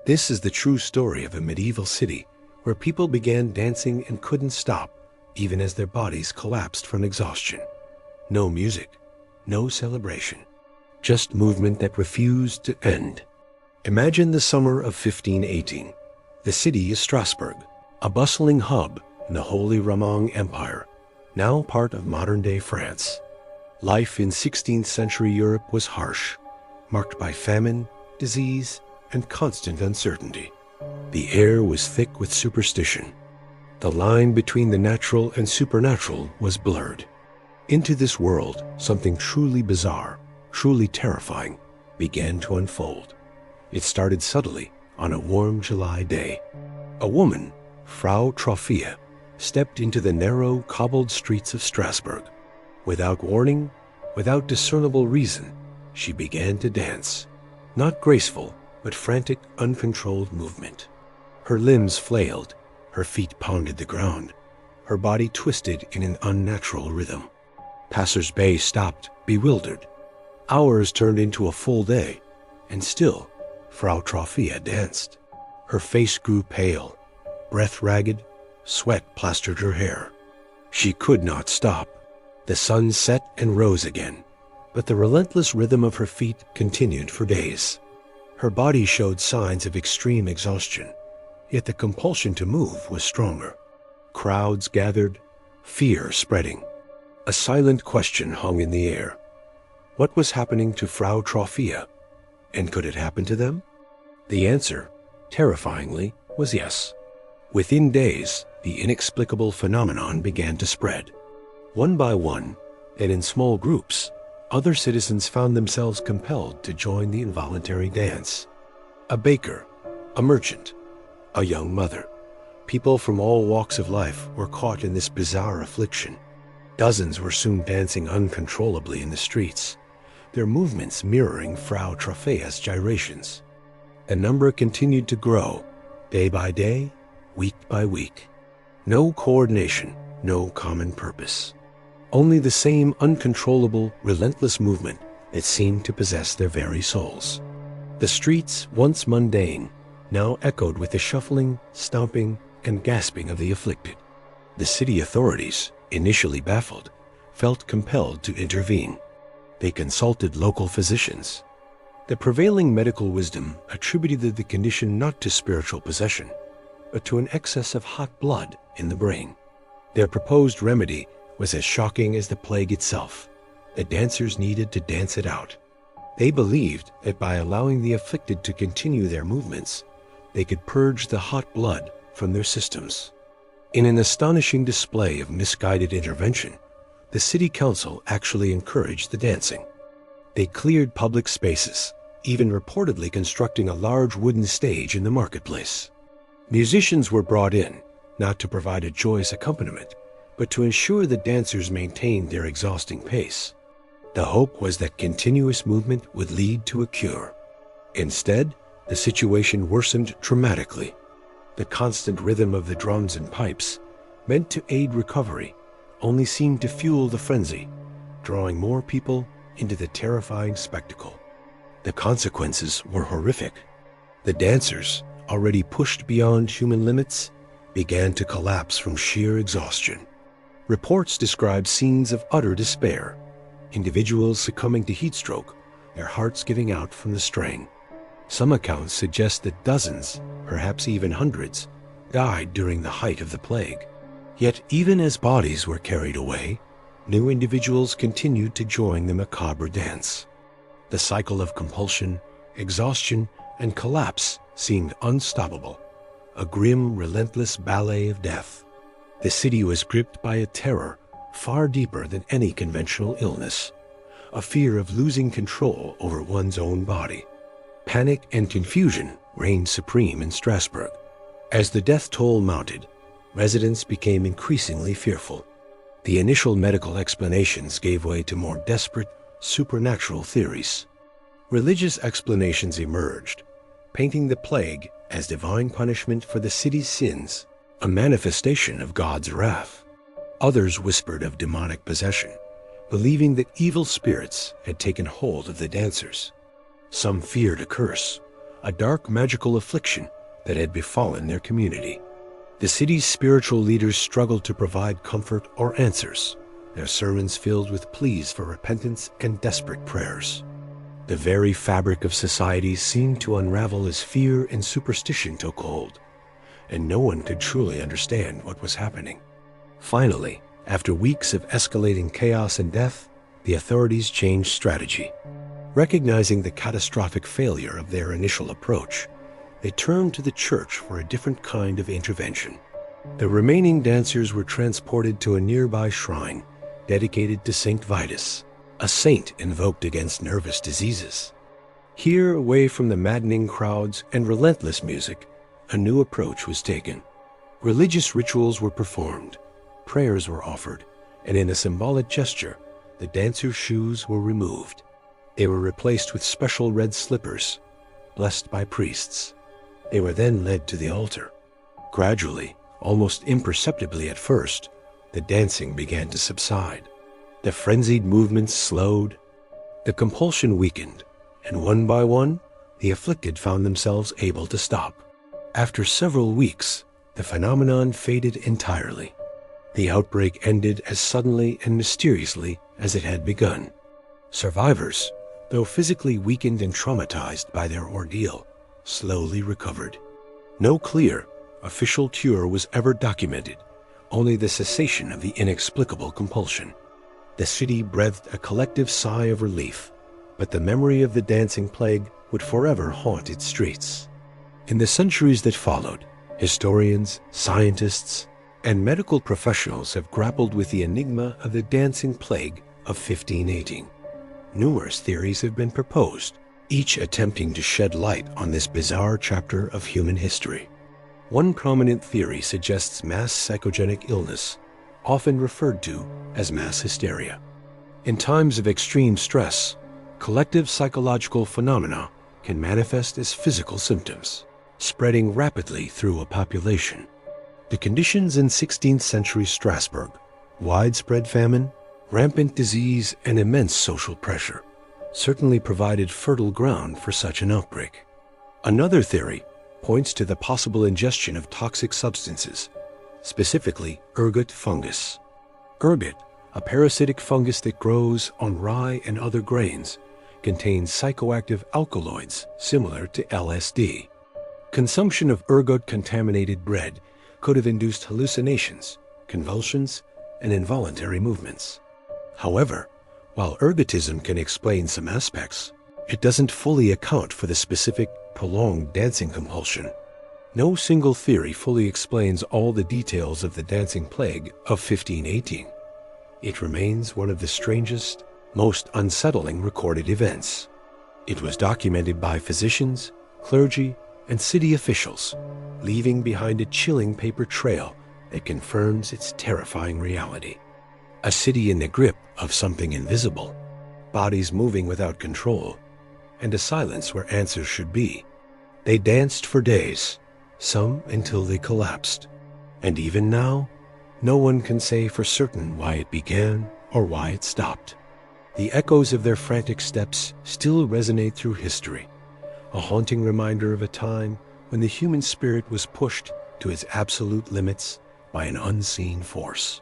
This is the true story of a medieval city where people began dancing and couldn't stop, even as their bodies collapsed from exhaustion. No music, no celebration, just movement that refused to end. Imagine the summer of 1518. The city is Strasbourg, a bustling hub in the Holy Roman Empire, now part of modern-day France. Life in 16th century Europe was harsh, marked by famine, disease, and constant uncertainty. The air was thick with superstition. The line between the natural and supernatural was blurred. Into this world, something truly bizarre, truly terrifying, began to unfold. It started subtly on a warm July day. A woman, Frau Trophia, stepped into the narrow, cobbled streets of Strasbourg. Without warning, without discernible reason, she began to dance. Not graceful, but frantic, uncontrolled movement. Her limbs flailed, her feet pounded the ground, her body twisted in an unnatural rhythm. Passers-by stopped, bewildered. Hours turned into a full day, and still, Frau Trophia danced. Her face grew pale, breath ragged, sweat plastered her hair. She could not stop. The sun set and rose again, but the relentless rhythm of her feet continued for days. Her body showed signs of extreme exhaustion, yet the compulsion to move was stronger. Crowds gathered, fear spreading. A silent question hung in the air. What was happening to Frau Trophia? And could it happen to them? The answer, terrifyingly, was yes. Within days, the inexplicable phenomenon began to spread. One by one, and in small groups, other citizens found themselves compelled to join the involuntary dance. A baker, a merchant, a young mother. People from all walks of life were caught in this bizarre affliction. Dozens were soon dancing uncontrollably in the streets, their movements mirroring Frau Trophia's gyrations. The number continued to grow, day by day, week by week. No coordination, no common purpose. Only the same uncontrollable, relentless movement that seemed to possess their very souls. The streets, once mundane, now echoed with the shuffling, stomping, and gasping of the afflicted. The city authorities, initially baffled, felt compelled to intervene. They consulted local physicians. The prevailing medical wisdom attributed the condition not to spiritual possession, but to an excess of hot blood in the brain. Their proposed remedy was as shocking as the plague itself. The dancers needed to dance it out. They believed that by allowing the afflicted to continue their movements, they could purge the hot blood from their systems. In an astonishing display of misguided intervention, the city council actually encouraged the dancing. They cleared public spaces, even reportedly constructing a large wooden stage in the marketplace. Musicians were brought in, not to provide a joyous accompaniment, but to ensure the dancers maintained their exhausting pace. The hope was that continuous movement would lead to a cure. Instead, the situation worsened dramatically. The constant rhythm of the drums and pipes, meant to aid recovery, only seemed to fuel the frenzy, drawing more people into the terrifying spectacle. The consequences were horrific. The dancers, already pushed beyond human limits, began to collapse from sheer exhaustion. Reports describe scenes of utter despair, individuals succumbing to heat stroke, their hearts giving out from the strain. Some accounts suggest that dozens, perhaps even hundreds, died during the height of the plague. Yet even as bodies were carried away, new individuals continued to join the macabre dance. The cycle of compulsion, exhaustion, and collapse seemed unstoppable, a grim, relentless ballet of death. The city was gripped by a terror far deeper than any conventional illness, a fear of losing control over one's own body. Panic and confusion reigned supreme in Strasbourg. As the death toll mounted, residents became increasingly fearful. The initial medical explanations gave way to more desperate, supernatural theories. Religious explanations emerged, painting the plague as divine punishment for the city's sins, a manifestation of God's wrath. Others whispered of demonic possession, believing that evil spirits had taken hold of the dancers. Some feared a curse, a dark magical affliction that had befallen their community. The city's spiritual leaders struggled to provide comfort or answers, their sermons filled with pleas for repentance and desperate prayers. The very fabric of society seemed to unravel as fear and superstition took hold, and no one could truly understand what was happening. Finally, after weeks of escalating chaos and death, the authorities changed strategy. Recognizing the catastrophic failure of their initial approach, they turned to the church for a different kind of intervention. The remaining dancers were transported to a nearby shrine dedicated to Saint Vitus, a saint invoked against nervous diseases. Here, away from the maddening crowds and relentless music, a new approach was taken. Religious rituals were performed, prayers were offered, and in a symbolic gesture, the dancers' shoes were removed. They were replaced with special red slippers, blessed by priests. They were then led to the altar. Gradually, almost imperceptibly at first, the dancing began to subside. The frenzied movements slowed, the compulsion weakened, and one by one, the afflicted found themselves able to stop. After several weeks, the phenomenon faded entirely. The outbreak ended as suddenly and mysteriously as it had begun. Survivors, though physically weakened and traumatized by their ordeal, slowly recovered. No clear, official cure was ever documented, only the cessation of the inexplicable compulsion. The city breathed a collective sigh of relief, but the memory of the dancing plague would forever haunt its streets. In the centuries that followed, historians, scientists, and medical professionals have grappled with the enigma of the dancing plague of 1518. Numerous theories have been proposed, each attempting to shed light on this bizarre chapter of human history. One prominent theory suggests mass psychogenic illness, often referred to as mass hysteria. In times of extreme stress, collective psychological phenomena can manifest as physical symptoms, spreading rapidly through a population. The conditions in 16th century Strasbourg, widespread famine, rampant disease, and immense social pressure, certainly provided fertile ground for such an outbreak. Another theory points to the possible ingestion of toxic substances, specifically ergot fungus. Ergot, a parasitic fungus that grows on rye and other grains, contains psychoactive alkaloids similar to LSD. Consumption of ergot-contaminated bread could have induced hallucinations, convulsions, and involuntary movements. However, while ergotism can explain some aspects, it doesn't fully account for the specific, prolonged dancing compulsion. No single theory fully explains all the details of the dancing plague of 1518. It remains one of the strangest, most unsettling recorded events. It was documented by physicians, clergy, and city officials, leaving behind a chilling paper trail that confirms its terrifying reality. A city in the grip of something invisible, bodies moving without control, and a silence where answers should be. They danced for days, some until they collapsed. And even now, no one can say for certain why it began or why it stopped. The echoes of their frantic steps still resonate through history, a haunting reminder of a time when the human spirit was pushed to its absolute limits by an unseen force.